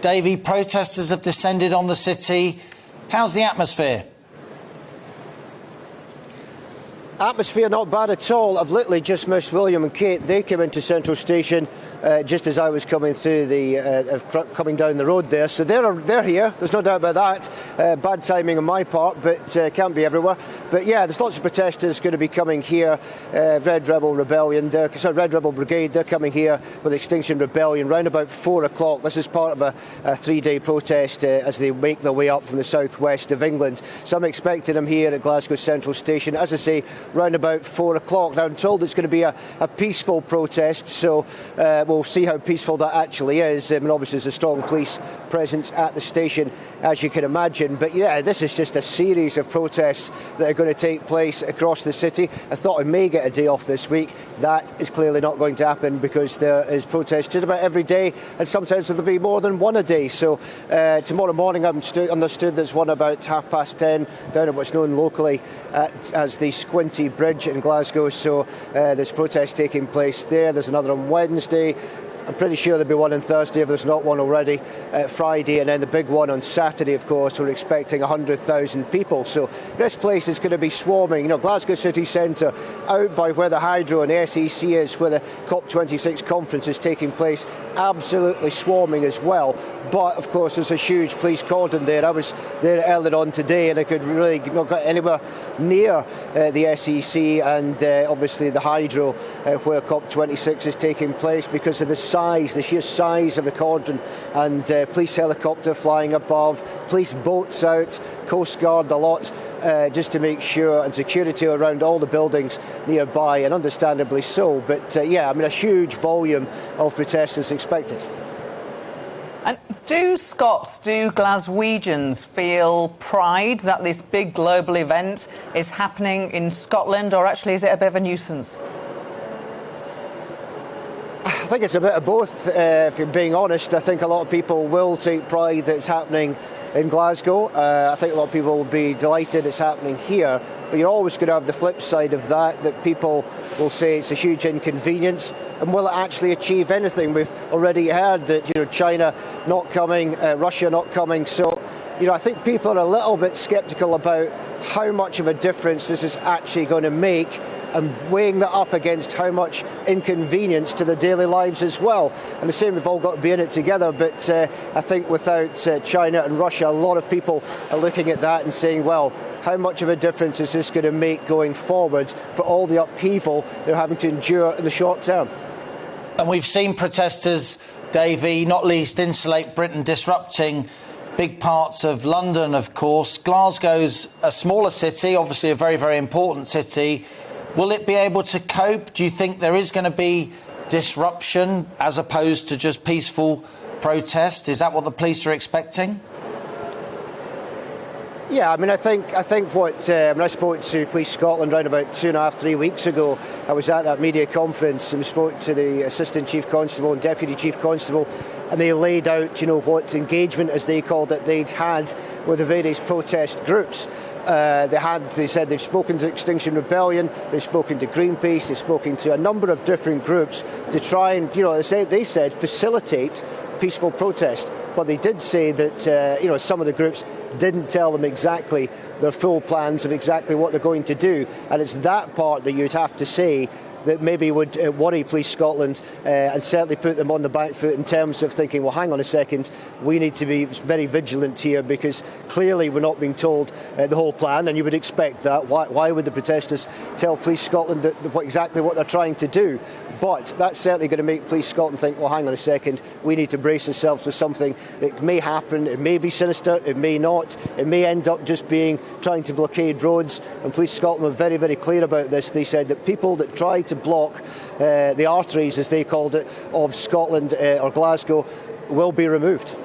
Davie, protesters have descended on the city. How's the atmosphere? Atmosphere not bad at all. I've literally just missed William and Kate. They came into Central Station just as I was coming through coming down the road there. So they're here. There's no doubt about that. Bad timing on my part, but can't be everywhere. But yeah, there's lots of protesters going to be coming here. Red Rebel Brigade. They're coming here with Extinction Rebellion round about 4 o'clock. This is part of a 3-day protest as they make their way up from the southwest of England. So I'm expecting them here at Glasgow Central Station, as I say, round about 4 o'clock. Now I'm told it's going to be a peaceful protest, so we'll see how peaceful that actually is. And obviously there's a strong police presence at the station, as you can imagine. But yeah, this is just a series of protests that are going to take place across the city. I thought I may get a day off this week. That is clearly not going to happen because there is protests just about every day, and sometimes there'll be more than one a day. So tomorrow morning, I'm understood there's one about 10:30 down at what's known locally as the Squinty Bridge in Glasgow. So there's protests taking place there. There's another on Wednesday. I'm pretty sure there'll be one on Thursday if there's not one already, Friday, and then the big one on Saturday, of course. We're expecting 100,000 people. So this place is going to be swarming. You know, Glasgow City Centre, out by where the Hydro and SEC is, where the COP26 conference is taking place, absolutely swarming as well. But, of course, there's a huge police cordon there. I was there earlier on today and I could really not get anywhere near the SEC and obviously the Hydro where COP26 is taking place because of the sheer size of the cordon, and police helicopter flying above, police boats out, Coast Guard a lot, just to make sure, and security around all the buildings nearby, and understandably so. But yeah, I mean, a huge volume of protesters expected. And do Scots, do Glaswegians feel pride that this big global event is happening in Scotland, or actually is it a bit of a nuisance? I think it's a bit of both, if you're being honest. I think a lot of people will take pride that it's happening in Glasgow. I think a lot of people will be delighted it's happening here. But you're always going to have the flip side of that people will say it's a huge inconvenience. And will it actually achieve anything? We've already heard that, China not coming, Russia not coming. So, I think people are a little bit sceptical about how much of a difference this is actually going to make, and weighing that up against how much inconvenience to their daily lives as well. And the same, we've all got to be in it together, but I think without China and Russia, a lot of people are looking at that and saying, well, how much of a difference is this going to make going forward for all the upheaval they're having to endure in the short term? And we've seen protesters, Davie, not least Insulate Britain, disrupting big parts of London, of course. Glasgow's a smaller city, obviously a very, very important city. Will it be able to cope? Do you think there is going to be disruption as opposed to just peaceful protest? Is that what the police are expecting? Yeah, I mean, I think what when I spoke to Police Scotland around about 2.5, 3 weeks ago, I was at that media conference and spoke to the Assistant Chief Constable and Deputy Chief Constable, and they laid out, what engagement, as they called it, they'd had with the various protest groups. They said they've spoken to Extinction Rebellion, they've spoken to Greenpeace, they've spoken to a number of different groups to try and, they said facilitate peaceful protest. But they did say that, some of the groups didn't tell them exactly their full plans of exactly what they're going to do. And it's that part that you'd have to say that maybe would worry Police Scotland and certainly put them on the back foot in terms of thinking, well, hang on a second, we need to be very vigilant here because clearly we're not being told the whole plan, and you would expect that. Why would the protesters tell Police Scotland exactly what they're trying to do? But that's certainly going to make Police Scotland think, well, hang on a second, we need to brace ourselves for something that may happen. It may be sinister, it may not. It may end up just being trying to blockade roads. And Police Scotland were very, very clear about this. They said that people that try to block the arteries, as they called it, of Scotland or Glasgow will be removed.